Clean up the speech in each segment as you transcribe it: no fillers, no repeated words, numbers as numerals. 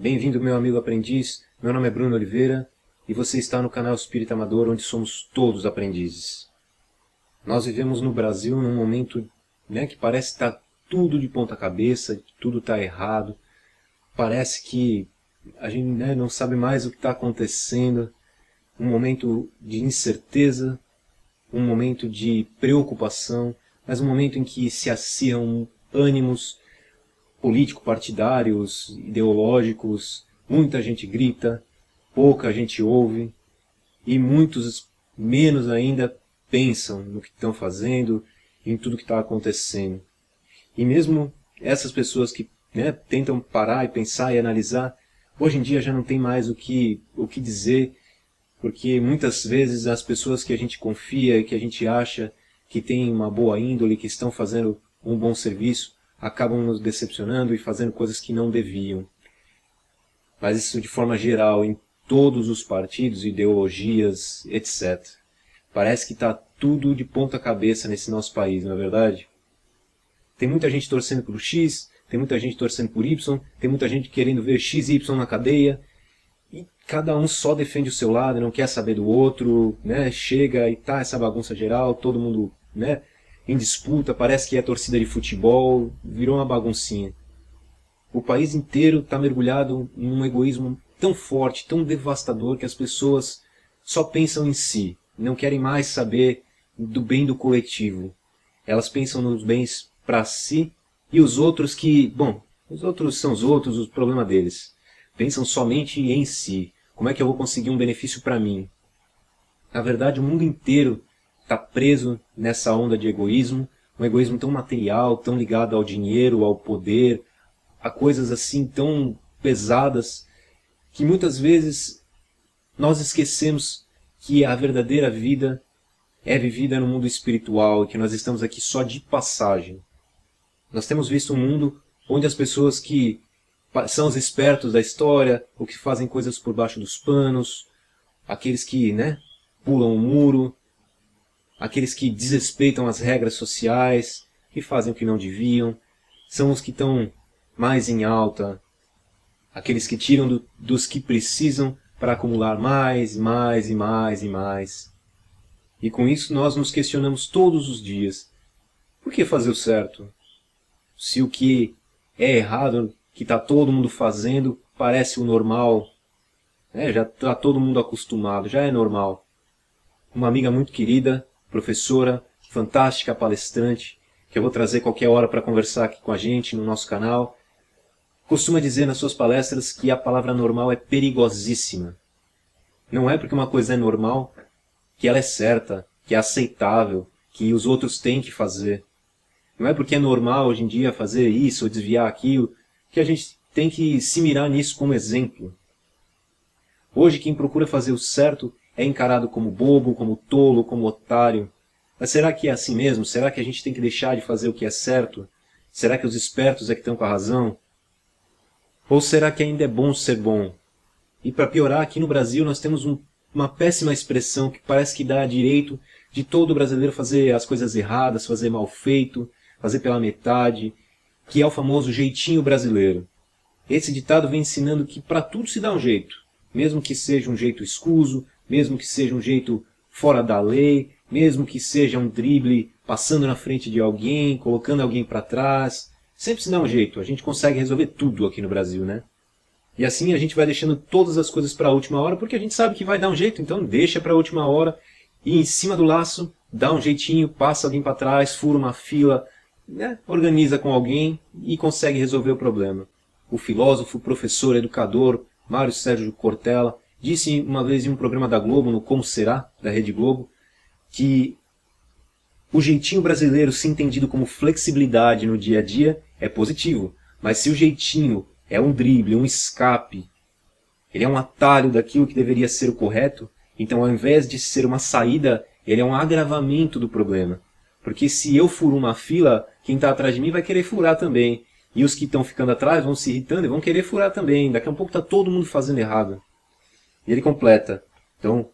Bem-vindo, meu amigo aprendiz. Meu nome é Bruno Oliveira e você está no canal Espírita Amador, onde somos todos aprendizes. Nós vivemos no Brasil num momento, que parece que está tudo de ponta cabeça, tudo está errado. Parece que a gente não sabe mais o que está acontecendo. Um momento de incerteza, um momento de preocupação, mas um momento em que se acirram ânimos político-partidários, ideológicos, muita gente grita, pouca gente ouve, e muitos menos ainda pensam no que estão fazendo, em tudo que está acontecendo. E mesmo essas pessoas que tentam parar e pensar e analisar, hoje em dia já não tem mais o que dizer, porque muitas vezes as pessoas que a gente confia e que a gente acha que têm uma boa índole, que estão fazendo um bom serviço, acabam nos decepcionando e fazendo coisas que não deviam. Mas isso de forma geral, em todos os partidos, ideologias, etc. Parece que está tudo de ponta cabeça nesse nosso país, não é verdade? Tem muita gente torcendo por X, tem muita gente torcendo por Y, tem muita gente querendo ver X e Y na cadeia, e cada um só defende o seu lado, não quer saber do outro, chega e tá essa bagunça geral, todo mundo em disputa, parece que é torcida de futebol, virou uma baguncinha. O país inteiro está mergulhado em um egoísmo tão forte, tão devastador, que as pessoas só pensam em si, não querem mais saber do bem do coletivo. Elas pensam nos bens para si e os outros os outros são os outros, o problema deles. Pensam somente em si. Como é que eu vou conseguir um benefício para mim? Na verdade, o mundo inteiro está preso nessa onda de egoísmo, um egoísmo tão material, tão ligado ao dinheiro, ao poder, a coisas assim tão pesadas, que muitas vezes nós esquecemos que a verdadeira vida é vivida no mundo espiritual e que nós estamos aqui só de passagem. Nós temos visto um mundo onde as pessoas que são os espertos da história, ou que fazem coisas por baixo dos panos, aqueles que pulam o muro, aqueles que desrespeitam as regras sociais, que fazem o que não deviam, são os que estão mais em alta, aqueles que tiram dos que precisam para acumular mais, mais e mais e mais. E com isso nós nos questionamos todos os dias. Por que fazer o certo? Se o que é errado, que está todo mundo fazendo, parece o normal, já está todo mundo acostumado, já é normal. Uma amiga muito querida, professora, fantástica palestrante, que eu vou trazer qualquer hora para conversar aqui com a gente no nosso canal, costuma dizer nas suas palestras que a palavra normal é perigosíssima. Não é porque uma coisa é normal que ela é certa, que é aceitável, que os outros têm que fazer. Não é porque é normal hoje em dia fazer isso ou desviar aquilo, que a gente tem que se mirar nisso como exemplo. Hoje quem procura fazer o certo é encarado como bobo, como tolo, como otário. Mas será que é assim mesmo? Será que a gente tem que deixar de fazer o que é certo? Será que os espertos é que estão com a razão? Ou será que ainda é bom ser bom? E para piorar, aqui no Brasil nós temos uma péssima expressão que parece que dá direito de todo brasileiro fazer as coisas erradas, fazer mal feito, fazer pela metade, que é o famoso jeitinho brasileiro. Esse ditado vem ensinando que para tudo se dá um jeito, mesmo que seja um jeito escuso, mesmo que seja um jeito fora da lei, mesmo que seja um drible passando na frente de alguém, colocando alguém para trás. Sempre se dá um jeito, a gente consegue resolver tudo aqui no Brasil, E assim a gente vai deixando todas as coisas para a última hora, porque a gente sabe que vai dar um jeito, então deixa para a última hora e em cima do laço dá um jeitinho, passa alguém para trás, fura uma fila, organiza com alguém e consegue resolver o problema. O filósofo, professor, educador Mário Sérgio Cortella disse uma vez em um programa da Globo, no Como Será, da Rede Globo, que o jeitinho brasileiro, se entendido como flexibilidade no dia a dia, é positivo. Mas se o jeitinho é um drible, um escape, ele é um atalho daquilo que deveria ser o correto, então ao invés de ser uma saída, ele é um agravamento do problema. Porque se eu furo uma fila, quem está atrás de mim vai querer furar também. E os que estão ficando atrás vão se irritando e vão querer furar também. Daqui a pouco está todo mundo fazendo errado. E ele completa. Então,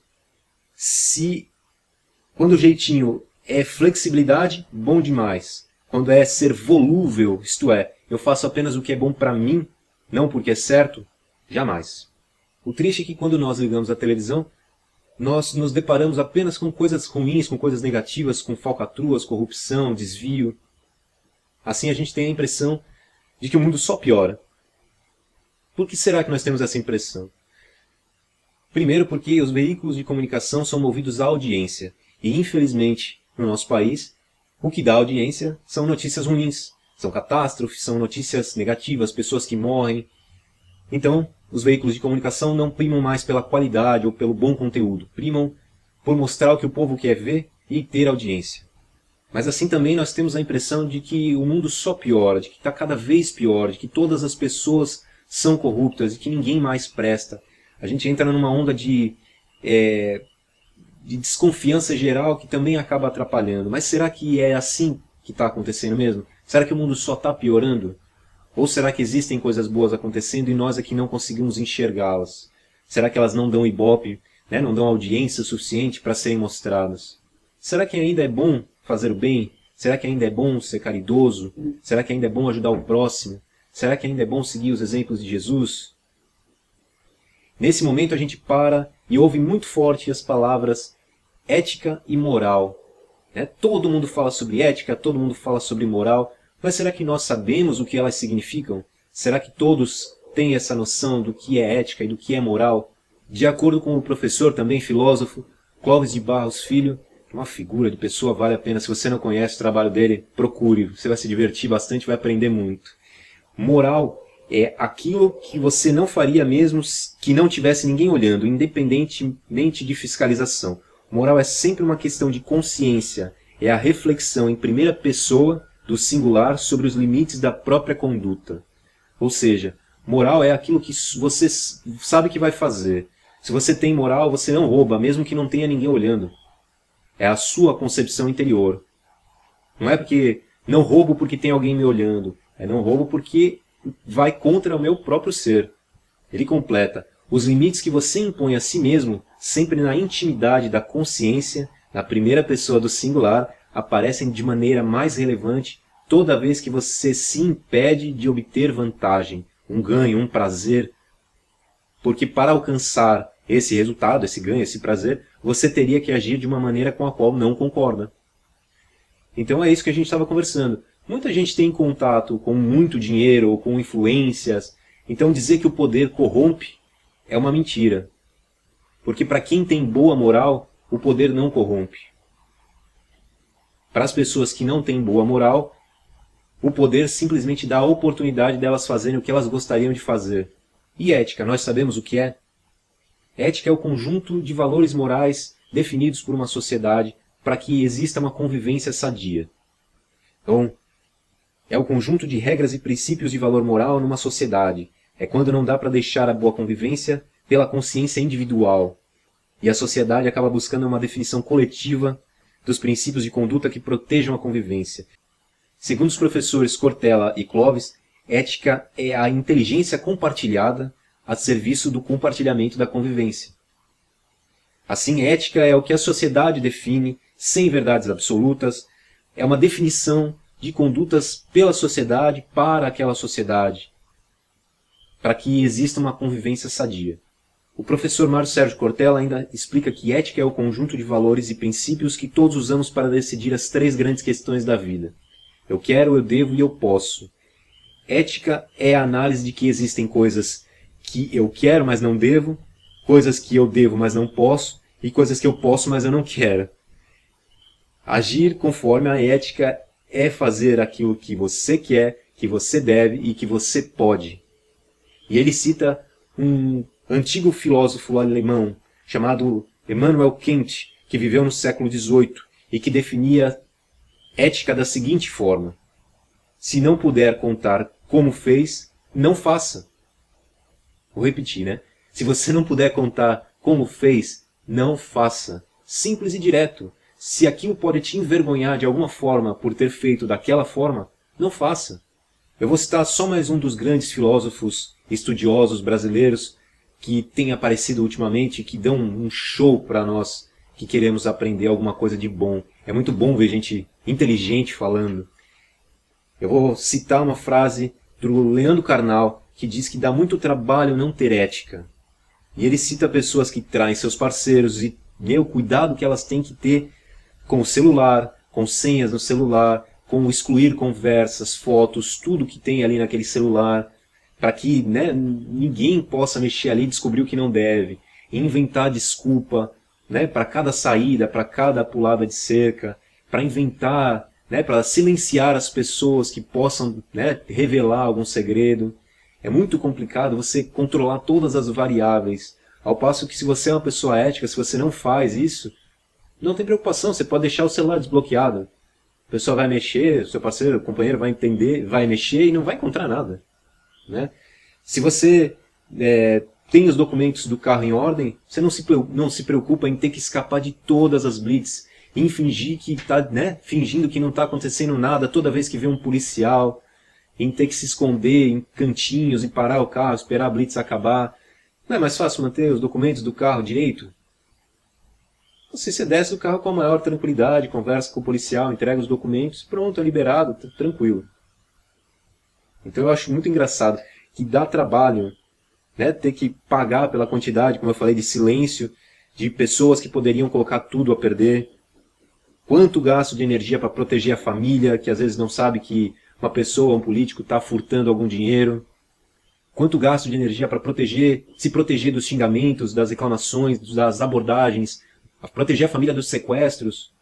quando o jeitinho é flexibilidade, bom demais. Quando é ser volúvel, isto é, eu faço apenas o que é bom para mim, não porque é certo, Jamais. O triste é que quando nós ligamos a televisão, nós nos deparamos apenas com coisas ruins, com coisas negativas, com falcatruas, corrupção, desvio. Assim a gente tem a impressão de que o mundo só piora. Por que será que nós temos essa impressão? Primeiro porque os veículos de comunicação são movidos à audiência. E infelizmente, no nosso país, o que dá audiência são notícias ruins. São catástrofes, são notícias negativas, pessoas que morrem. Então, os veículos de comunicação não primam mais pela qualidade ou pelo bom conteúdo. Primam por mostrar o que o povo quer ver e ter audiência. Mas assim também nós temos a impressão de que o mundo só piora, de que está cada vez pior, de que todas as pessoas são corruptas e que ninguém mais presta. A gente entra numa onda de desconfiança geral que também acaba atrapalhando. Mas será que é assim que está acontecendo mesmo? Será que o mundo só está piorando? Ou será que existem coisas boas acontecendo e nós aqui não conseguimos enxergá-las? Será que elas não dão ibope, né? Não dão audiência suficiente para serem mostradas? Será que ainda é bom fazer o bem? Será que ainda é bom ser caridoso? Será que ainda é bom ajudar o próximo? Será que ainda é bom seguir os exemplos de Jesus? Nesse momento a gente para e ouve muito forte as palavras ética e moral. Né? Todo mundo fala sobre ética, todo mundo fala sobre moral, mas será que nós sabemos o que elas significam? Será que todos têm essa noção do que é ética e do que é moral? De acordo com o professor, também filósofo, Clóvis de Barros Filho, uma figura de pessoa, vale a pena. Se você não conhece o trabalho dele, procure. Você vai se divertir bastante, vai aprender muito. Moral é aquilo que você não faria mesmo que não tivesse ninguém olhando, independentemente de fiscalização. Moral é sempre uma questão de consciência, é a reflexão em primeira pessoa do singular sobre os limites da própria conduta. Ou seja, moral é aquilo que você sabe que vai fazer. Se você tem moral, você não rouba, mesmo que não tenha ninguém olhando. É a sua concepção interior. Não é porque não roubo porque tem alguém me olhando. É não roubo porque vai contra o meu próprio ser. Ele completa: os limites que você impõe a si mesmo, sempre na intimidade da consciência, na primeira pessoa do singular, aparecem de maneira mais relevante toda vez que você se impede de obter vantagem, um ganho, um prazer. Porque para alcançar esse resultado, esse ganho, esse prazer, você teria que agir de uma maneira com a qual não concorda. Então é isso que a gente estava conversando. Muita gente tem contato com muito dinheiro ou com influências. Então dizer que o poder corrompe é uma mentira. Porque para quem tem boa moral, o poder não corrompe. Para as pessoas que não têm boa moral, o poder simplesmente dá a oportunidade delas fazerem o que elas gostariam de fazer. E ética, nós sabemos o que é? Ética é o conjunto de valores morais definidos por uma sociedade para que exista uma convivência sadia. Então, é o conjunto de regras e princípios de valor moral numa sociedade. É quando não dá para deixar a boa convivência pela consciência individual. E a sociedade acaba buscando uma definição coletiva dos princípios de conduta que protejam a convivência. Segundo os professores Cortella e Clovis, ética é a inteligência compartilhada a serviço do compartilhamento da convivência. Assim, ética é o que a sociedade define, sem verdades absolutas, é uma definição de condutas pela sociedade, para aquela sociedade, para que exista uma convivência sadia. O professor Mário Sérgio Cortella ainda explica que ética é o conjunto de valores e princípios que todos usamos para decidir as três grandes questões da vida. Eu quero, eu devo e eu posso. Ética é a análise de que existem coisas que eu quero, mas não devo, coisas que eu devo, mas não posso, e coisas que eu posso, mas eu não quero. Agir conforme a ética é fazer aquilo que você quer, que você deve e que você pode. E ele cita um antigo filósofo alemão chamado Immanuel Kant, que viveu no século XVIII e que definia ética da seguinte forma: se não puder contar como fez, não faça. Vou repetir, né? Se você não puder contar como fez, não faça. Simples e direto. Se aquilo pode te envergonhar de alguma forma por ter feito daquela forma, não faça. Eu vou citar só mais um dos grandes filósofos estudiosos brasileiros que tem aparecido ultimamente e que dão um show para nós que queremos aprender alguma coisa de bom. É muito bom ver gente inteligente falando. Eu vou citar uma frase do Leandro Carnal, que diz que dá muito trabalho não ter ética. E ele cita pessoas que traem seus parceiros e o cuidado que elas têm que ter com o celular, com senhas no celular, com excluir conversas, fotos, tudo que tem ali naquele celular, para que, né, ninguém possa mexer ali e descobrir o que não deve, inventar desculpa, né, para cada saída, para cada pulada de cerca, para inventar, né, para silenciar as pessoas que possam, né, revelar algum segredo. É muito complicado você controlar todas as variáveis, ao passo que se você é uma pessoa ética, se você não faz isso, não tem preocupação, você pode deixar o celular desbloqueado. A pessoa vai mexer, seu parceiro, o companheiro vai entender, vai mexer e não vai encontrar nada, né? Se você tem os documentos do carro em ordem, você não se preocupa em ter que escapar de todas as blitz, em fingir que tá, né, fingindo que não está acontecendo nada toda vez que vê um policial, em ter que se esconder em cantinhos e parar o carro, esperar a blitz acabar. Não é mais fácil manter os documentos do carro direito? Você desce do carro com a maior tranquilidade, conversa com o policial, entrega os documentos, pronto, é liberado, tranquilo. Então eu acho muito engraçado que dá trabalho, né, ter que pagar pela quantidade, como eu falei, de silêncio, de pessoas que poderiam colocar tudo a perder. Quanto gasto de energia para proteger a família, que às vezes não sabe que uma pessoa, um político, está furtando algum dinheiro. Quanto gasto de energia para se proteger dos xingamentos, das reclamações, das abordagens, proteger a família dos sequestros.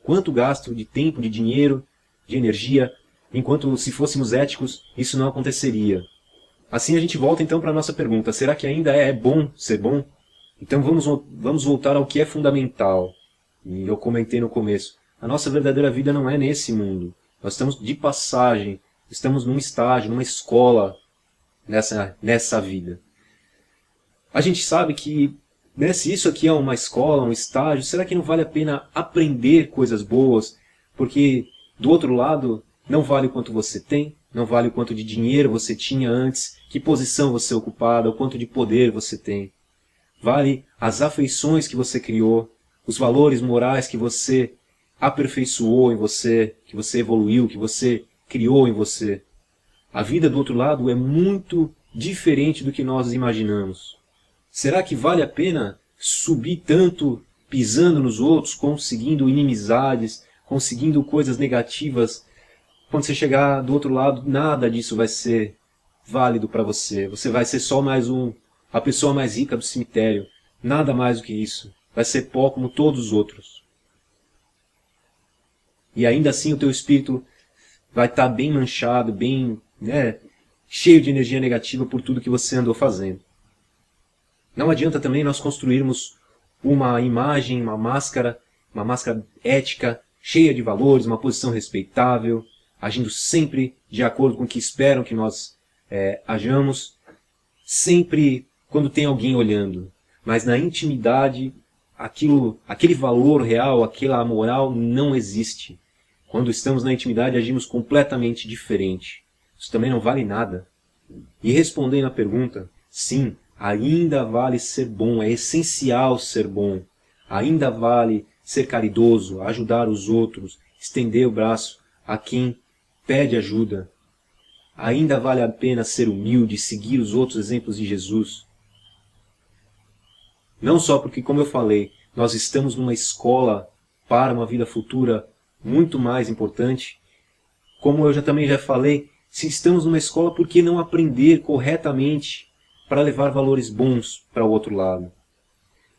Quanto gasto de tempo, de dinheiro, de energia, enquanto se fôssemos éticos, isso não aconteceria. Assim a gente volta então para a nossa pergunta, será que ainda é bom ser bom? Então vamos voltar ao que é fundamental. E eu comentei no começo, a nossa verdadeira vida não é nesse mundo. Nós estamos de passagem, estamos num estágio, numa escola nessa vida. A gente sabe que, né, se isso aqui é uma escola, um estágio, será que não vale a pena aprender coisas boas? Porque do outro lado, não vale o quanto você tem, não vale o quanto de dinheiro você tinha antes, que posição você ocupada, o quanto de poder você tem. Vale as afeições que você criou, os valores morais que você aperfeiçoou em você, que você evoluiu, que você criou em você. A vida do outro lado é muito diferente do que nós imaginamos. Será que vale a pena subir tanto pisando nos outros, conseguindo inimizades, conseguindo coisas negativas? Quando você chegar do outro lado, nada disso vai ser válido para você. Você vai ser só mais a pessoa mais rica do cemitério. Nada mais do que isso. Vai ser pó como todos os outros. E ainda assim o teu espírito vai estar bem manchado, bem, né, cheio de energia negativa por tudo que você andou fazendo. Não adianta também nós construirmos uma imagem, uma máscara ética, cheia de valores, uma posição respeitável, agindo sempre de acordo com o que esperam que nós hajamos, sempre quando tem alguém olhando. Mas na intimidade, aquele valor real, aquela moral não existe. Quando estamos na intimidade, agimos completamente diferente. Isso também não vale nada. E respondendo à pergunta, sim, ainda vale ser bom, é essencial ser bom. Ainda vale ser caridoso, ajudar os outros, estender o braço a quem pede ajuda. Ainda vale a pena ser humilde, seguir os outros exemplos de Jesus. Não só porque, como eu falei, nós estamos numa escola para uma vida futura muito mais importante, como eu também já falei, se estamos numa escola, por que não aprender corretamente para levar valores bons para o outro lado?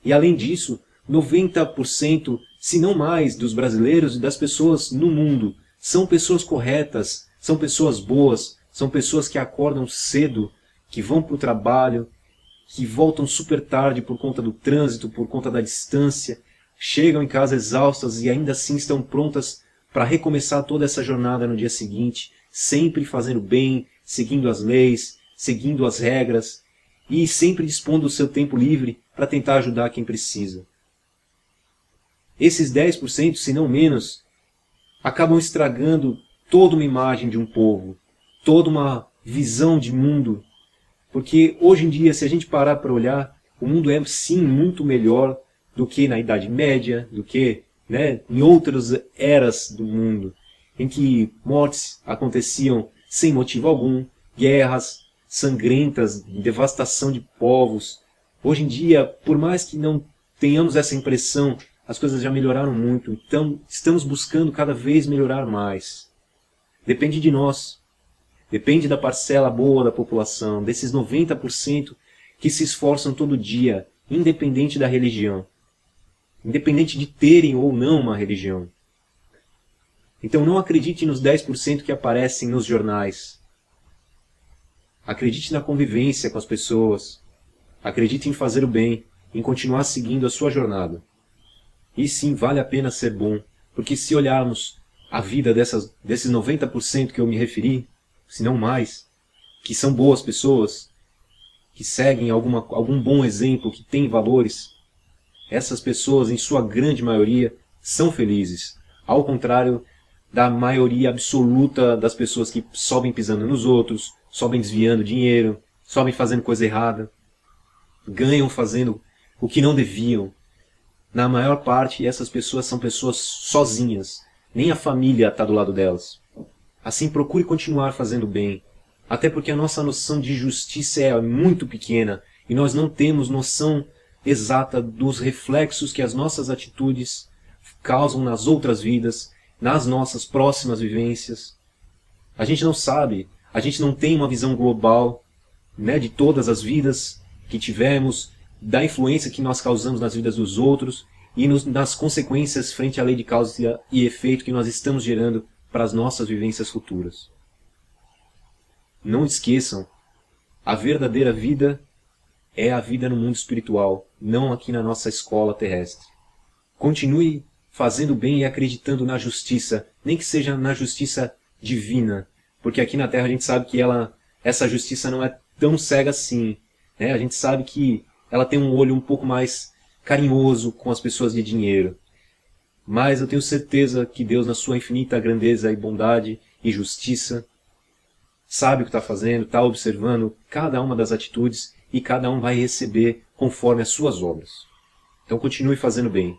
E além disso, 90%, se não mais, dos brasileiros e das pessoas no mundo são pessoas corretas, são pessoas boas, são pessoas que acordam cedo, que vão para o trabalho, que voltam super tarde por conta do trânsito, por conta da distância, chegam em casa exaustas e ainda assim estão prontas para recomeçar toda essa jornada no dia seguinte, sempre fazendo bem, seguindo as leis, seguindo as regras e sempre dispondo do seu tempo livre para tentar ajudar quem precisa. Esses 10%, se não menos, acabam estragando toda uma imagem de um povo, toda uma visão de mundo, porque hoje em dia, se a gente parar para olhar, o mundo é sim muito melhor do que na Idade Média, do que, né, em outras eras do mundo, em que mortes aconteciam sem motivo algum, guerras, sangrentas, devastação de povos. Hoje em dia, por mais que não tenhamos essa impressão, as coisas já melhoraram muito, então estamos buscando cada vez melhorar mais. Depende de nós, depende da parcela boa da população, desses 90% que se esforçam todo dia, independente da religião, independente de terem ou não uma religião. Então não acredite nos 10% que aparecem nos jornais. Acredite na convivência com as pessoas. Acredite em fazer o bem, em continuar seguindo a sua jornada. E sim, vale a pena ser bom, porque se olharmos a vida desses 90% que eu me referi, se não mais, que são boas pessoas, que seguem algum bom exemplo, que têm valores, essas pessoas, em sua grande maioria, são felizes. Ao contrário da maioria absoluta das pessoas que sobem pisando nos outros, sobem desviando dinheiro, sobem fazendo coisa errada, ganham fazendo o que não deviam. Na maior parte, essas pessoas são pessoas sozinhas. Nem a família está do lado delas. Assim, procure continuar fazendo bem. Até porque a nossa noção de justiça é muito pequena e nós não temos noção exata dos reflexos que as nossas atitudes causam nas outras vidas, nas nossas próximas vivências. A gente não sabe, a gente não tem uma visão global, né, de todas as vidas que tivemos, da influência que nós causamos nas vidas dos outros e nas consequências frente à lei de causa e efeito que nós estamos gerando para as nossas vivências futuras. Não esqueçam, a verdadeira vida é a vida no mundo espiritual, não aqui na nossa escola terrestre. Continue fazendo bem e acreditando na justiça, nem que seja na justiça divina, porque aqui na Terra a gente sabe que essa justiça não é tão cega assim, né? A gente sabe que ela tem um olho um pouco mais carinhoso com as pessoas de dinheiro. Mas eu tenho certeza que Deus, na sua infinita grandeza e bondade e justiça, sabe o que está fazendo, está observando cada uma das atitudes e cada um vai receber conforme as suas obras. Então continue fazendo bem.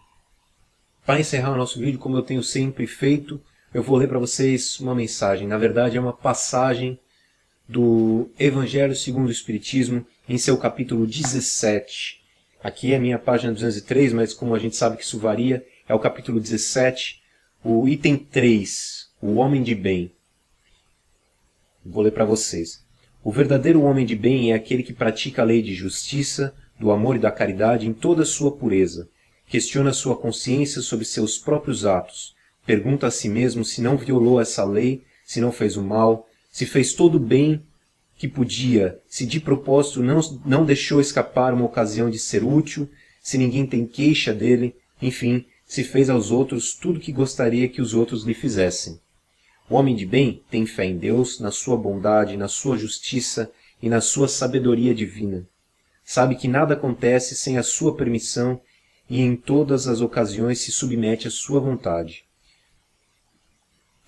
Para encerrar o nosso vídeo, como eu tenho sempre feito, eu vou ler para vocês uma mensagem. Na verdade, é uma passagem do Evangelho segundo o Espiritismo, em seu capítulo 17. Aqui é a minha página 203, mas como a gente sabe que isso varia, é o capítulo 17, o item 3, o homem de bem. Vou ler para vocês. O verdadeiro homem de bem é aquele que pratica a lei de justiça, do amor e da caridade em toda a sua pureza. Questiona sua consciência sobre seus próprios atos. Pergunta a si mesmo se não violou essa lei, se não fez o mal, se fez todo o bem que podia, se de propósito não deixou escapar uma ocasião de ser útil, se ninguém tem queixa dele, enfim, se fez aos outros tudo o que gostaria que os outros lhe fizessem. O homem de bem tem fé em Deus, na sua bondade, na sua justiça e na sua sabedoria divina. Sabe que nada acontece sem a sua permissão e em todas as ocasiões se submete à sua vontade.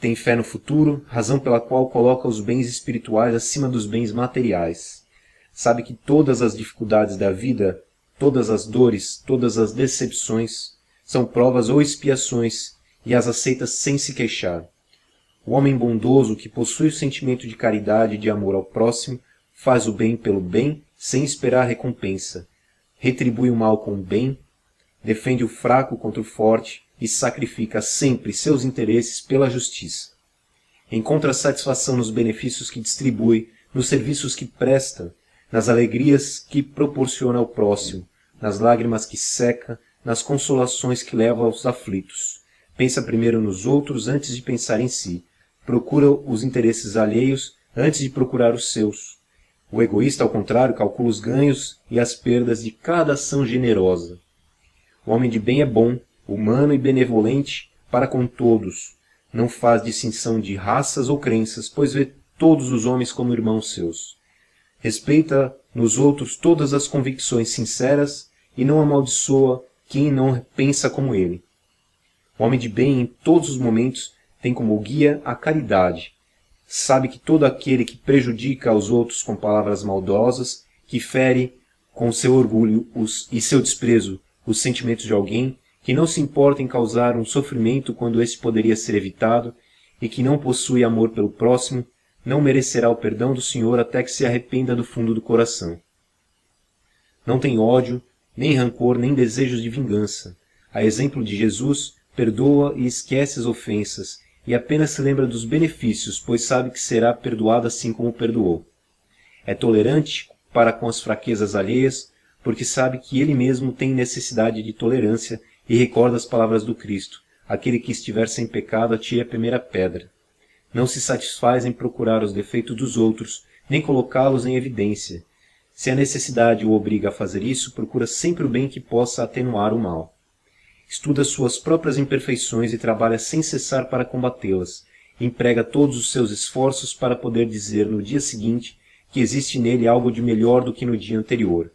Tem fé no futuro, razão pela qual coloca os bens espirituais acima dos bens materiais. Sabe que todas as dificuldades da vida, todas as dores, todas as decepções, são provas ou expiações e as aceita sem se queixar. O homem bondoso que possui o sentimento de caridade e de amor ao próximo faz o bem pelo bem sem esperar recompensa, retribui o mal com o bem, defende o fraco contra o forte e sacrifica sempre seus interesses pela justiça. Encontra satisfação nos benefícios que distribui, nos serviços que presta, nas alegrias que proporciona ao próximo, nas lágrimas que seca, nas consolações que leva aos aflitos. Pensa primeiro nos outros antes de pensar em si. Procura os interesses alheios antes de procurar os seus. O egoísta, ao contrário, calcula os ganhos e as perdas de cada ação generosa. O homem de bem é bom, humano e benevolente para com todos. Não faz distinção de raças ou crenças, pois vê todos os homens como irmãos seus. Respeita nos outros todas as convicções sinceras e não amaldiçoa quem não pensa como ele. O homem de bem, em todos os momentos, tem como guia a caridade. Sabe que todo aquele que prejudica aos outros com palavras maldosas, que fere com seu orgulho e seu desprezo os sentimentos de alguém, que não se importa em causar um sofrimento quando esse poderia ser evitado, e que não possui amor pelo próximo, não merecerá o perdão do Senhor até que se arrependa do fundo do coração. Não tem ódio, nem rancor, nem desejos de vingança. A exemplo de Jesus, perdoa e esquece as ofensas, e apenas se lembra dos benefícios, pois sabe que será perdoado assim como perdoou. É tolerante para com as fraquezas alheias, porque sabe que ele mesmo tem necessidade de tolerância e recorda as palavras do Cristo: aquele que estiver sem pecado, atire a primeira pedra. Não se satisfaz em procurar os defeitos dos outros, nem colocá-los em evidência. Se a necessidade o obriga a fazer isso, procura sempre o bem que possa atenuar o mal. Estuda suas próprias imperfeições e trabalha sem cessar para combatê-las. Emprega todos os seus esforços para poder dizer no dia seguinte que existe nele algo de melhor do que no dia anterior.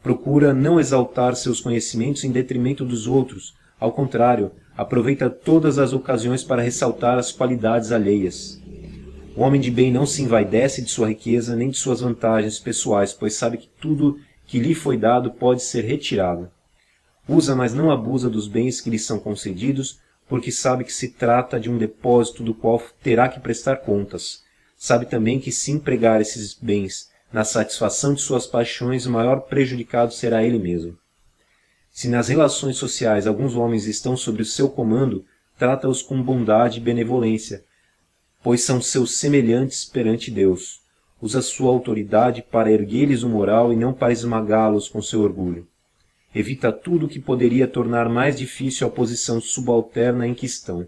Procura não exaltar seus conhecimentos em detrimento dos outros. Ao contrário, aproveita todas as ocasiões para ressaltar as qualidades alheias. O homem de bem não se envaidece de sua riqueza nem de suas vantagens pessoais, pois sabe que tudo que lhe foi dado pode ser retirado. Usa, mas não abusa dos bens que lhe são concedidos, porque sabe que se trata de um depósito do qual terá que prestar contas. Sabe também que se empregar esses bens na satisfação de suas paixões, o maior prejudicado será ele mesmo. Se nas relações sociais alguns homens estão sob o seu comando, trata-os com bondade e benevolência, pois são seus semelhantes perante Deus. Usa sua autoridade para erguer-lhes o moral e não para esmagá-los com seu orgulho. Evita tudo o que poderia tornar mais difícil a posição subalterna em que estão.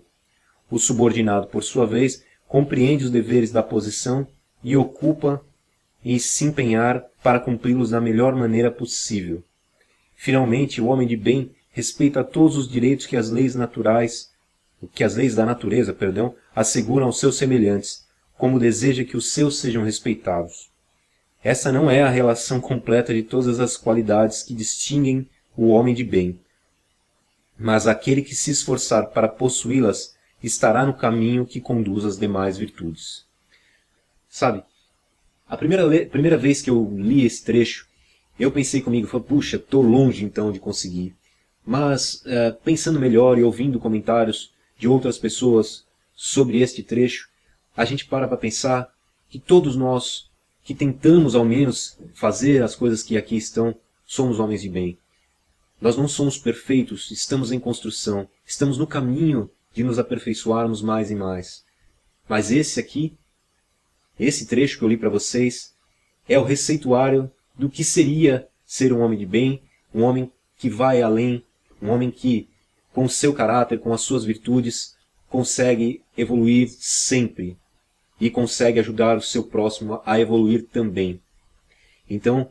O subordinado, por sua vez, compreende os deveres da posição e ocupa e se empenhar para cumpri-los da melhor maneira possível. Finalmente, o homem de bem respeita todos os direitos que as leis da natureza, asseguram aos seus semelhantes, como deseja que os seus sejam respeitados. Essa não é a relação completa de todas as qualidades que distinguem o homem de bem, mas aquele que se esforçar para possuí-las estará no caminho que conduz às demais virtudes. Sabe, a primeira vez que eu li esse trecho, eu pensei comigo, puxa, estou longe então de conseguir. Mas, pensando melhor e ouvindo comentários de outras pessoas sobre este trecho, a gente para pensar que todos nós que tentamos ao menos fazer as coisas que aqui estão, somos homens de bem. Nós não somos perfeitos, estamos em construção, estamos no caminho de nos aperfeiçoarmos mais e mais. Mas esse trecho que eu li para vocês, é o receituário do que seria ser um homem de bem, um homem que vai além, um homem que, com o seu caráter, com as suas virtudes, consegue evoluir sempre e consegue ajudar o seu próximo a evoluir também. Então,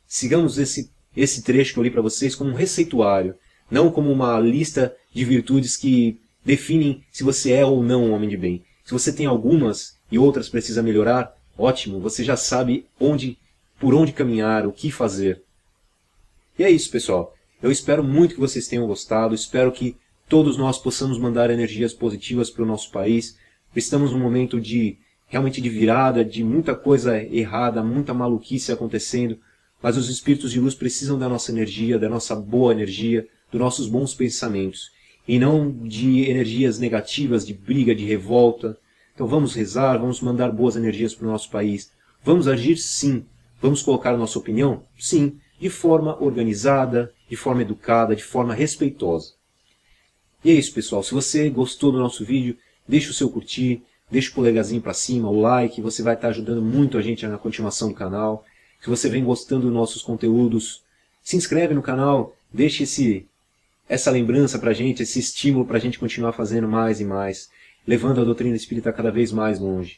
sigamos esse trecho que eu li para vocês como um receituário, não como uma lista de virtudes que definem se você é ou não um homem de bem. Se você tem algumas e outras precisa melhorar, ótimo, você já sabe por onde caminhar, o que fazer. E é isso, pessoal. Eu espero muito que vocês tenham gostado, espero que todos nós possamos mandar energias positivas para o nosso país. Estamos num momento realmente de virada, de muita coisa errada, muita maluquice acontecendo, mas os espíritos de luz precisam da nossa energia, da nossa boa energia, dos nossos bons pensamentos, e não de energias negativas, de briga, de revolta. Então vamos rezar, vamos mandar boas energias para o nosso país. Vamos agir, sim. Vamos colocar a nossa opinião? Sim, de forma organizada, de forma educada, de forma respeitosa. E é isso, pessoal. Se você gostou do nosso vídeo, deixe o seu curtir, deixe o polegarzinho para cima, o like, você vai estar ajudando muito a gente na continuação do canal. Se você vem gostando dos nossos conteúdos, se inscreve no canal, deixe essa lembrança para a gente, esse estímulo para a gente continuar fazendo mais e mais, levando a doutrina espírita cada vez mais longe.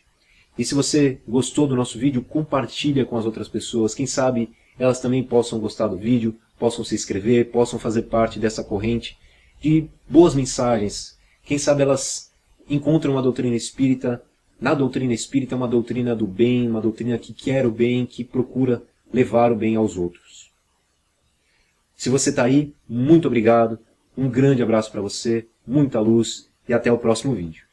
E se você gostou do nosso vídeo, compartilha com as outras pessoas. Quem sabe elas também possam gostar do vídeo, possam se inscrever, possam fazer parte dessa corrente de boas mensagens. Quem sabe elas encontram a doutrina espírita. Na doutrina espírita, uma doutrina do bem, uma doutrina que quer o bem, que procura levar o bem aos outros. Se você está aí, muito obrigado. Um grande abraço para você, muita luz e até o próximo vídeo.